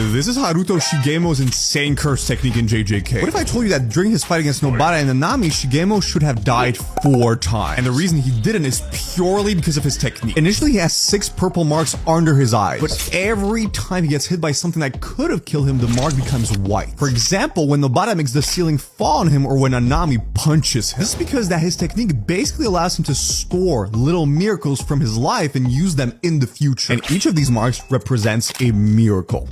This is Haruto Shigemo's insane curse technique in JJK. What if I told you that during his fight against Nobara and Nanami, Shigemo should have died 4 times? And the reason he didn't is purely because of his technique. Initially, he has 6 purple marks under his eyes, but every time he gets hit by something that could have killed him, the mark becomes white. For example, when Nobara makes the ceiling fall on him or when Nanami punches him. This is because that his technique basically allows him to store little miracles from his life and use them in the future. And each of these marks represents a miracle.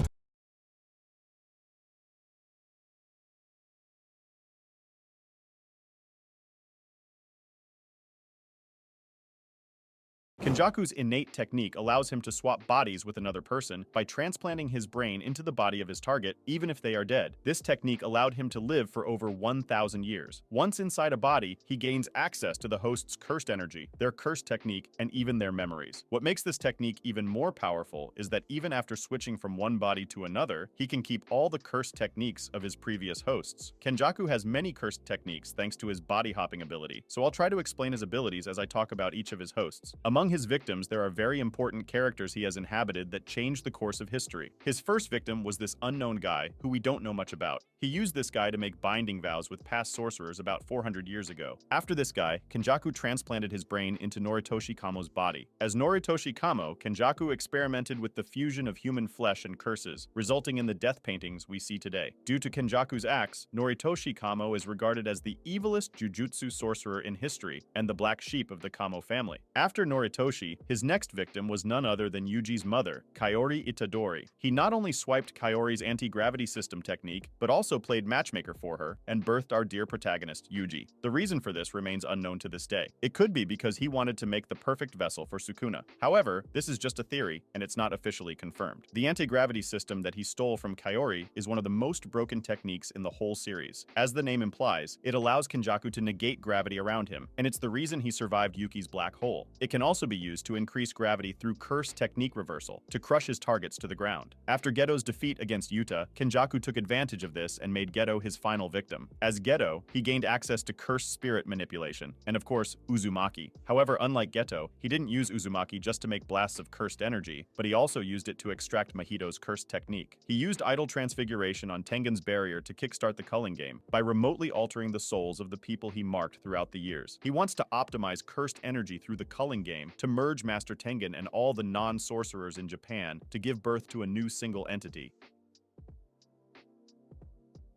Kenjaku's innate technique allows him to swap bodies with another person by transplanting his brain into the body of his target, even if they are dead. This technique allowed him to live for over 1,000 years. Once inside a body, he gains access to the host's cursed energy, their cursed technique, and even their memories. What makes this technique even more powerful is that even after switching from one body to another, he can keep all the cursed techniques of his previous hosts. Kenjaku has many cursed techniques thanks to his body hopping ability, so I'll try to explain his abilities as I talk about each of his hosts. Among his victims, there are very important characters he has inhabited that changed the course of history. His first victim was this unknown guy who we don't know much about. He used this guy to make binding vows with past sorcerers about 400 years ago. After this guy, Kenjaku transplanted his brain into Noritoshi Kamo's body. As Noritoshi Kamo, Kenjaku experimented with the fusion of human flesh and curses, resulting in the death paintings we see today. Due to Kenjaku's acts, Noritoshi Kamo is regarded as the evilest Jujutsu sorcerer in history and the black sheep of the Kamo family. After Noritoshi, his next victim was none other than Yuji's mother, Kaori Itadori. He not only swiped Kaori's anti-gravity system technique, but also played matchmaker for her and birthed our dear protagonist, Yuji. The reason for this remains unknown to this day. It could be because he wanted to make the perfect vessel for Sukuna. However, this is just a theory, and it's not officially confirmed. The anti-gravity system that he stole from Kaori is one of the most broken techniques in the whole series. As the name implies, it allows Kenjaku to negate gravity around him, and it's the reason he survived Yuki's black hole. It can also be used to increase gravity through curse technique reversal, to crush his targets to the ground. After Geto's defeat against Yuta, Kenjaku took advantage of this and made Geto his final victim. As Geto, he gained access to curse spirit manipulation, and of course, Uzumaki. However, unlike Geto, he didn't use Uzumaki just to make blasts of cursed energy, but he also used it to extract Mahito's cursed technique. He used idol transfiguration on Tengen's barrier to kickstart the culling game, by remotely altering the souls of the people he marked throughout the years. He wants to optimize cursed energy through the culling game to merge Master Tengen and all the non-sorcerers in Japan to give birth to a new single entity.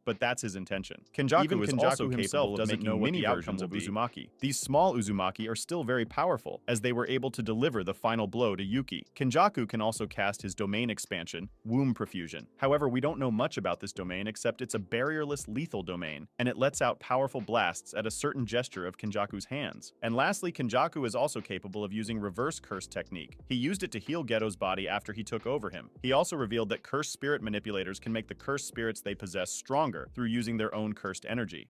But that's his intention. Kenjaku is also capable of making mini versions of Uzumaki. These small Uzumaki are still very powerful, as they were able to deliver the final blow to Yuki. Kenjaku can also cast his domain expansion, Womb Profusion. However, we don't know much about this domain except it's a barrierless lethal domain, and it lets out powerful blasts at a certain gesture of Kenjaku's hands. And lastly, Kenjaku is also capable of using reverse curse technique. He used it to heal Geto's body after he took over him. He also revealed that cursed spirit manipulators can make the cursed spirits they possess stronger through using their own cursed energy.